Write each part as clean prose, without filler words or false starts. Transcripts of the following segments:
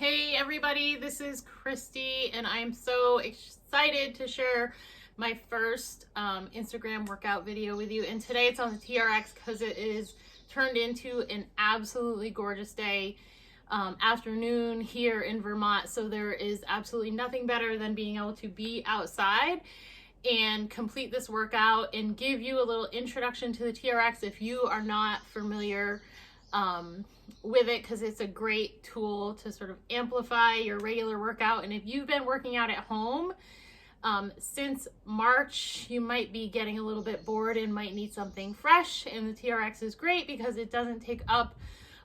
Hey everybody, this is Christy and I'm so excited to share my first Instagram workout video with you. And today it's on the TRX because it is turned into an absolutely gorgeous day, afternoon here in Vermont. So there is absolutely nothing better than being able to be outside and complete this workout and give you a little introduction to the TRX if you are not familiar with it, because it's a great tool to sort of amplify your regular workout. And if you've been working out at home since March, you might be getting a little bit bored and might need something fresh, and the TRX is great because it doesn't take up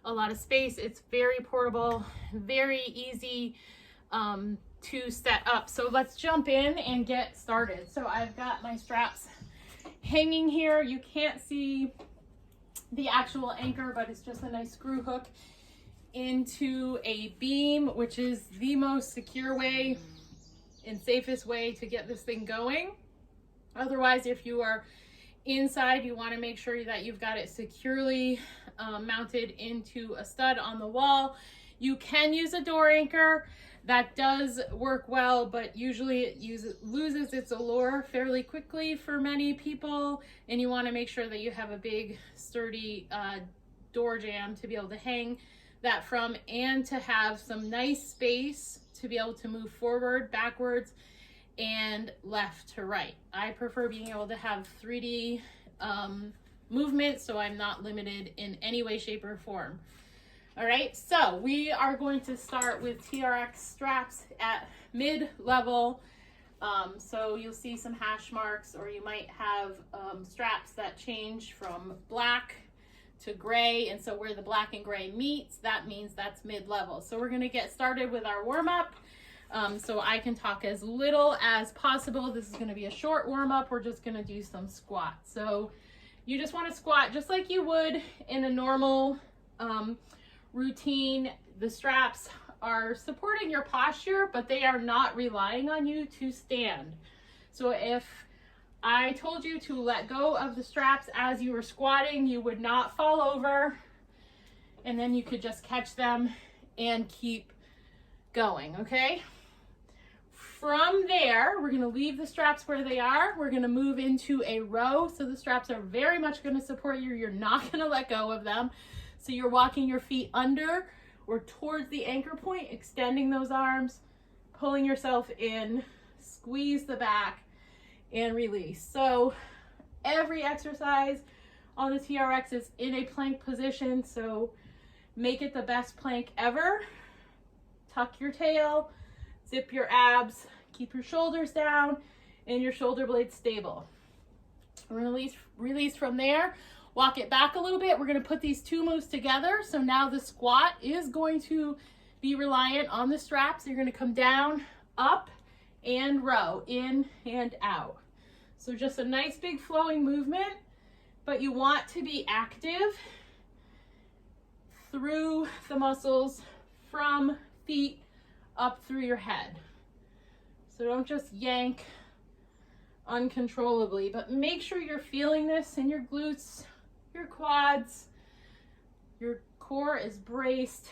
a lot of space. It's very portable, very easy to set up. So let's jump in and get started. So I've got my straps hanging here. You can't see the actual anchor, but it's just a nice screw hook into a beam, which is the most secure way and safest way to get this thing going. Otherwise, if you are inside, you want to make sure that you've got it securely mounted into a stud on the wall. You can use a door anchor. That does work well, but usually it loses its allure fairly quickly for many people, and you want to make sure that you have a big sturdy door jamb to be able to hang that from, and to have some nice space to be able to move forward, backwards, and left to right. I prefer being able to have 3D movement, so I'm not limited in any way, shape, or form. All right, so we are going to start with TRX straps at mid-level. So you'll see some hash marks, or you might have straps that change from black to gray. And so where the black and gray meets, that means that's mid-level. So we're gonna get started with our warm-up. So I can talk as little as possible. This is gonna be a short warm-up. We're just gonna do some squats. So you just wanna squat just like you would in a normal routine. The straps are supporting your posture, but they are not relying on you to stand. So if I told you to let go of the straps as you were squatting, you would not fall over, and then you could just catch them and keep going, okay? From there, we're gonna leave the straps where they are. We're gonna move into a row. So the straps are very much gonna support you. You're not gonna let go of them. So you're walking your feet under or towards the anchor point, extending those arms, pulling yourself in, squeeze the back, and release. So every exercise on the TRX is in a plank position, so make it the best plank ever. Tuck your tail, zip your abs, keep your shoulders down, and your shoulder blades stable. Release from there. Walk it back a little bit. We're going to put these two moves together. So now the squat is going to be reliant on the straps. You're going to come down, up, and row, in and out. So just a nice big flowing movement, but you want to be active through the muscles from feet up through your head. So don't just yank uncontrollably, but make sure you're feeling this in your glutes, your quads, your core is braced,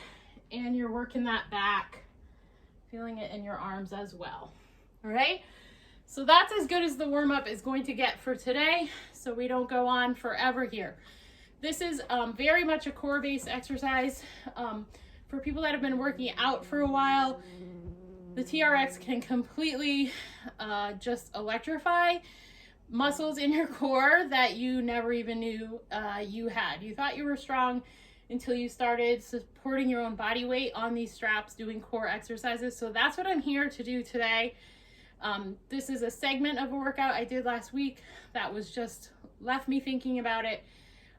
and you're working that back, feeling it in your arms as well. All right, so that's as good as the warm-up is going to get for today, so we don't go on forever here. This is very much a core-based exercise. For people that have been working out for a while, the TRX can completely just electrify muscles in your core that you never even knew you had. You thought you were strong until you started supporting your own body weight on these straps, doing core exercises. So that's what I'm here to do today. This is a segment of a workout I did last week that was just left me thinking about it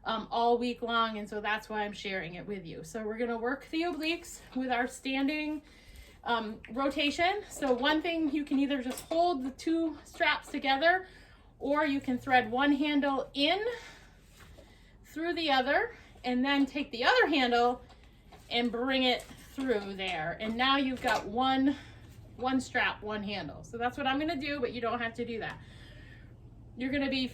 all week long, and so that's why I'm sharing it with you. So we're gonna work the obliques with our standing rotation. So one thing, you can either just hold the two straps together, or you can thread one handle in through the other and then take the other handle and bring it through there. And now you've got one strap, one handle. So that's what I'm gonna do, but you don't have to do that. You're gonna be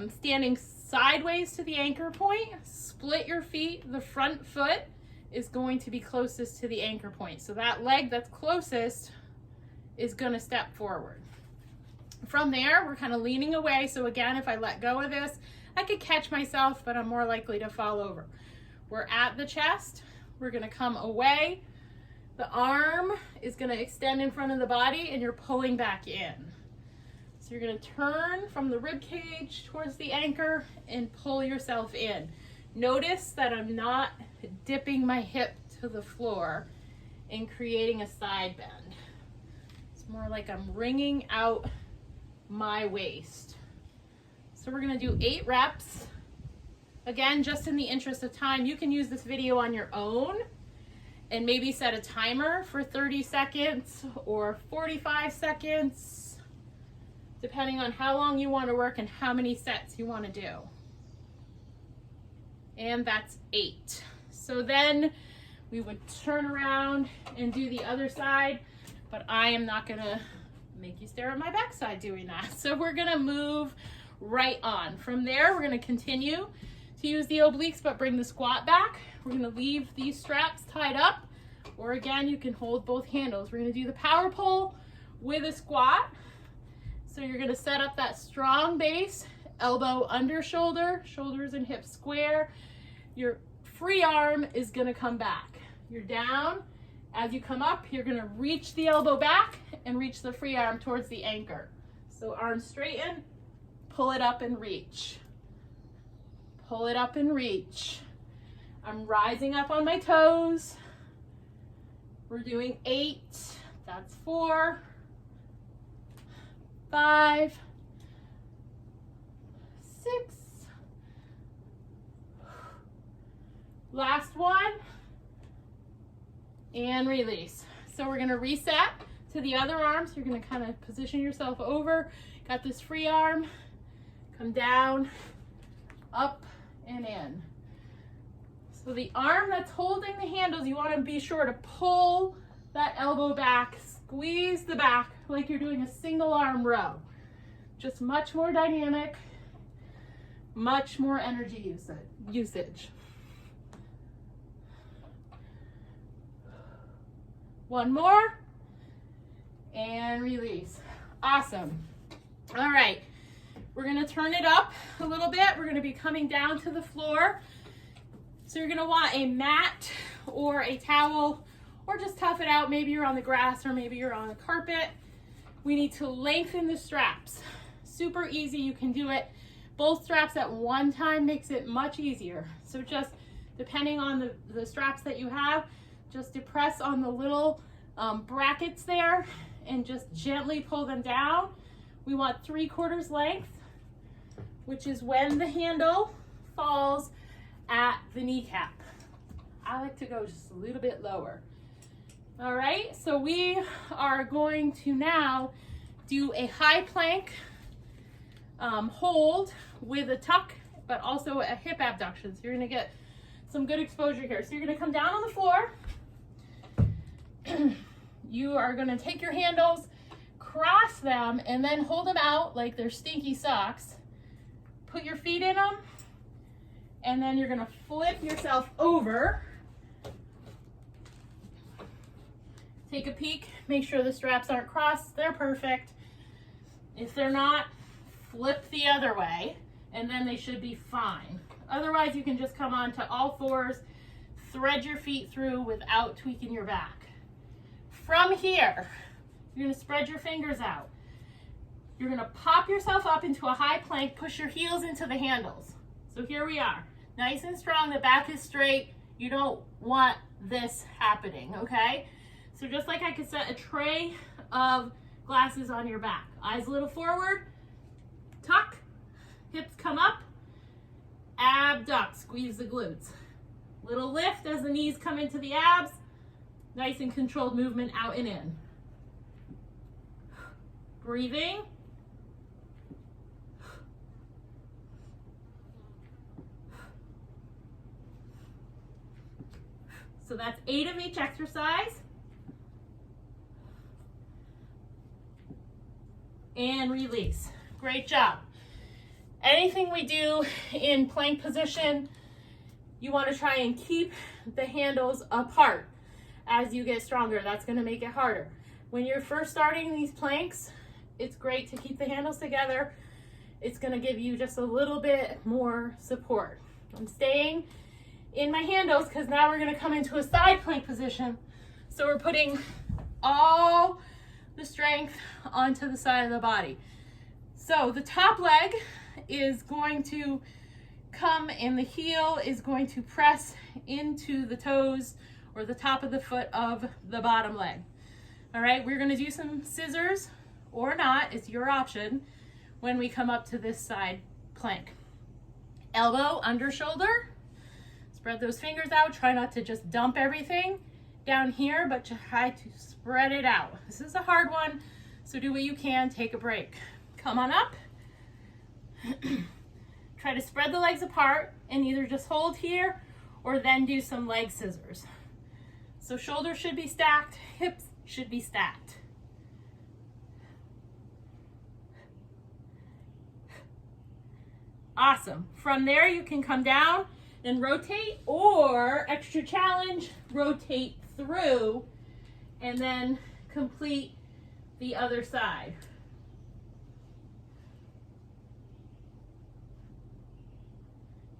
standing sideways to the anchor point, split your feet. The front foot is going to be closest to the anchor point. So that leg that's closest is gonna step forward. From there, we're kind of leaning away. So again, if I let go of this, I could catch myself, but I'm more likely to fall over. We're at the chest. We're gonna come away. The arm is gonna extend in front of the body and you're pulling back in. So you're gonna turn from the rib cage towards the anchor and pull yourself in. Notice that I'm not dipping my hip to the floor and creating a side bend. It's more like I'm wringing out my waist. So we're gonna do 8 reps. Again, just in the interest of time, you can use this video on your own and maybe set a timer for 30 seconds or 45 seconds, depending on how long you want to work and how many sets you want to do. And that's 8. So then we would turn around and do the other side, but I am not gonna make you stare at my backside doing that. So we're gonna move right on. From there, we're gonna continue to use the obliques, but bring the squat back. We're gonna leave these straps tied up, or again, you can hold both handles. We're gonna do the power pull with a squat. So you're gonna set up that strong base, elbow under shoulder, shoulders and hips square. Your free arm is gonna come back. You're down. As you come up, you're gonna reach the elbow back and reach the free arm towards the anchor. So arms straighten, pull it up and reach. Pull it up and reach. I'm rising up on my toes. We're doing 8, that's 4, 5, 6, last one, and release. So we're gonna reset to the other arm. So you're gonna kind of position yourself over, got this free arm, come down, up and in. So the arm that's holding the handles, you wanna be sure to pull that elbow back, squeeze the back like you're doing a single arm row. Just much more dynamic, much more energy usage. One more, and release. Awesome. All right, we're gonna turn it up a little bit. We're gonna be coming down to the floor. So you're gonna want a mat or a towel, or just tough it out. Maybe you're on the grass or maybe you're on the carpet. We need to lengthen the straps. Super easy, you can do it. Both straps at one time makes it much easier. So just depending on the straps that you have, just depress on the little brackets there and just gently pull them down. We want 3/4 length, which is when the handle falls at the kneecap. I like to go just a little bit lower. All right, so we are going to now do a high plank hold with a tuck, but also a hip abduction. So you're gonna get some good exposure here. So you're gonna come down on the floor. You are gonna take your handles, cross them, and then hold them out like they're stinky socks. Put your feet in them, and then you're gonna flip yourself over. Take a peek, make sure the straps aren't crossed. They're perfect. If they're not, flip the other way, and then they should be fine. Otherwise, you can just come on to all fours, thread your feet through without tweaking your back. From here, you're gonna spread your fingers out. You're gonna pop yourself up into a high plank, push your heels into the handles. So here we are, nice and strong, the back is straight. You don't want this happening, okay? So just like I could set a tray of glasses on your back. Eyes a little forward, tuck, hips come up, abduct, squeeze the glutes. Little lift as the knees come into the abs. Nice and controlled movement out and in. Breathing. So that's 8 of each exercise. And release. Great job. Anything we do in plank position, you want to try and keep the handles apart as you get stronger. That's going to make it harder. When you're first starting these planks, it's great to keep the handles together. It's going to give you just a little bit more support. I'm staying in my handles because now we're going to come into a side plank position. So we're putting all the strength onto the side of the body. So the top leg is going to come and the heel is going to press into the toes or the top of the foot of the bottom leg. All right, we're gonna do some scissors or not, it's your option, when we come up to this side plank. Elbow under shoulder, spread those fingers out, try not to just dump everything down here, but try to spread it out. This is a hard one, so do what you can, take a break. Come on up. Try to spread the legs apart and either just hold here or then do some leg scissors. So shoulders should be stacked, hips should be stacked. Awesome. From there you can come down and rotate, or extra challenge, rotate through and then complete the other side.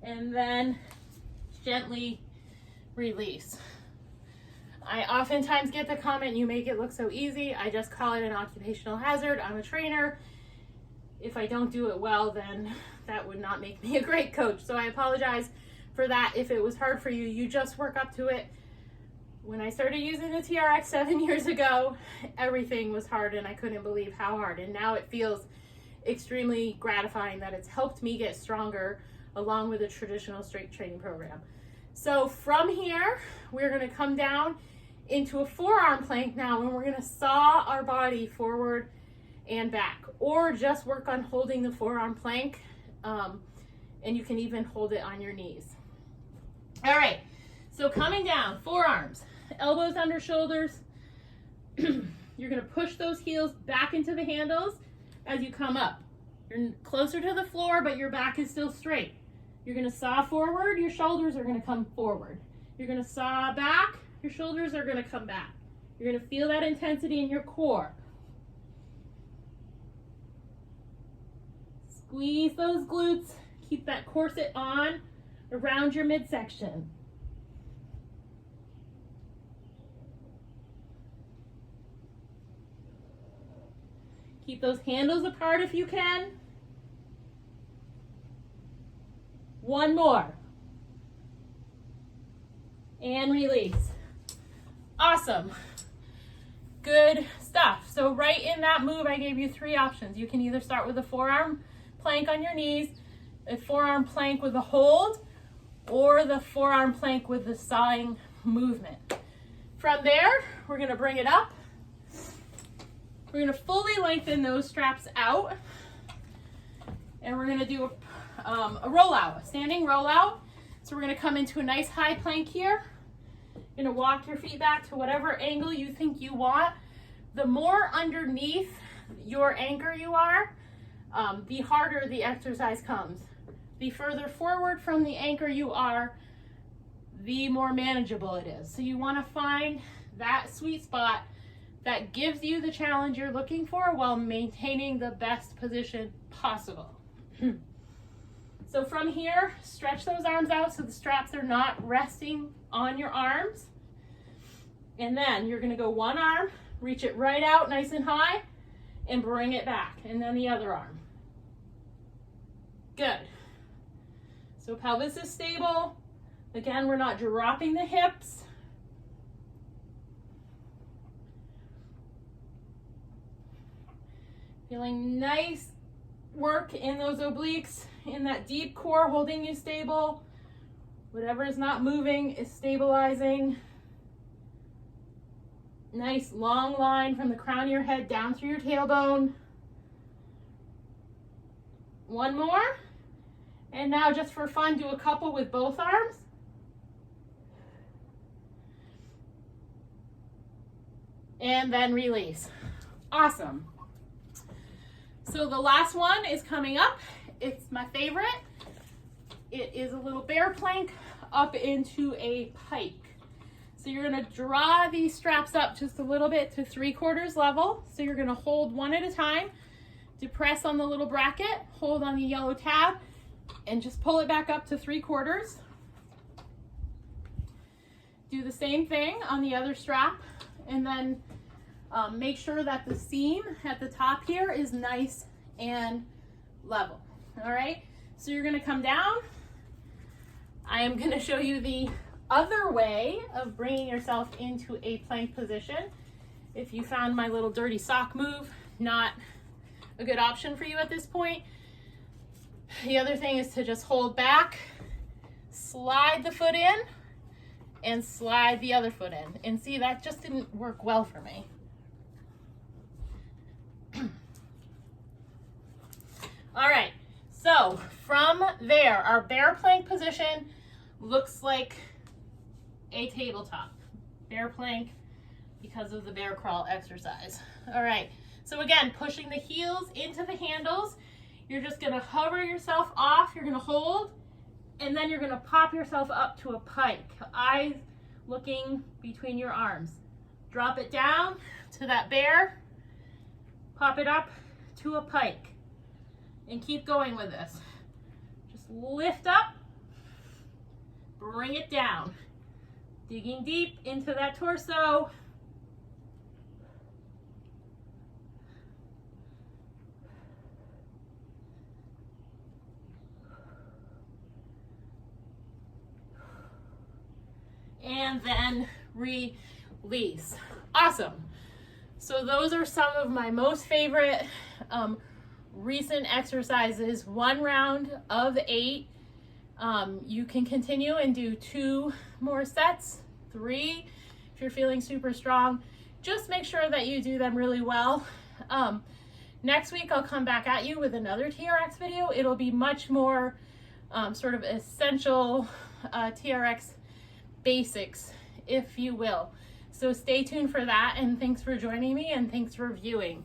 And then gently release. I oftentimes get the comment, you make it look so easy. I just call it an occupational hazard. I'm a trainer. If I don't do it well, then that would not make me a great coach. So I apologize for that. If it was hard for you, you just work up to it. When I started using the TRX 7 years ago, everything was hard and I couldn't believe how hard. And now it feels extremely gratifying that it's helped me get stronger along with a traditional strength training program. So from here, we're gonna come down into a forearm plank now, and we're gonna saw our body forward and back, or just work on holding the forearm plank, and you can even hold it on your knees. All right, so coming down, forearms, elbows under shoulders. You're gonna push those heels back into the handles as you come up. You're closer to the floor, but your back is still straight. You're gonna saw forward, your shoulders are gonna come forward. You're gonna saw back, your shoulders are gonna come back. You're gonna feel that intensity in your core. Squeeze those glutes, keep that corset on around your midsection. Keep those handles apart if you can. One more. And release. Awesome. Good stuff. So right in that move, I gave you 3 options. You can either start with a forearm plank on your knees, a forearm plank with a hold, or the forearm plank with the sawing movement. From there, we're gonna bring it up. We're gonna fully lengthen those straps out, and we're gonna do a rollout, a standing rollout. So we're gonna come into a nice high plank here. You're gonna walk your feet back to whatever angle you think you want. The more underneath your anchor you are, the harder the exercise comes. The further forward from the anchor you are, the more manageable it is. So you wanna find that sweet spot that gives you the challenge you're looking for while maintaining the best position possible. So from here, stretch those arms out so the straps are not resting on your arms. And then you're gonna go one arm, reach it right out nice and high, and bring it back. And then the other arm. Good. So pelvis is stable. Again, we're not dropping the hips. Feeling nice work in those obliques, in that deep core, holding you stable. Whatever is not moving is stabilizing. Nice long line from the crown of your head down through your tailbone. One more. And now just for fun, do a couple with both arms. And then release. Awesome. So the last one is coming up. It's my favorite. It is a little bear plank up into a pike. So you're gonna draw these straps up just a little bit to 3/4 level. So you're gonna hold one at a time, depress on the little bracket, hold on the yellow tab, and just pull it back up to 3/4. Do the same thing on the other strap, and then make sure that the seam at the top here is nice and level. All right, so you're gonna come down. I am gonna show you the other way of bringing yourself into a plank position. If you found my little dirty sock move not a good option for you at this point, the other thing is to just hold back, slide the foot in, and slide the other foot in. And see, that just didn't work well for me. All right, so from there, our bear plank position looks like a tabletop. Bear plank because of the bear crawl exercise. All right, so again, pushing the heels into the handles. You're just gonna hover yourself off, you're gonna hold, and then you're gonna pop yourself up to a pike. Eyes looking between your arms. Drop it down to that bear, pop it up to a pike, and keep going with this. Just lift up, bring it down. Digging deep into that torso. And then release. Awesome. So those are some of my most favorite recent exercises. 1 round of 8. You can continue and do 2 more sets, 3 if you're feeling super strong. Just make sure that you do them really well. Next week I'll come back at you with another TRX video. It'll be much more sort of essential TRX basics, if you will. So stay tuned for that, and thanks for joining me, and thanks for viewing.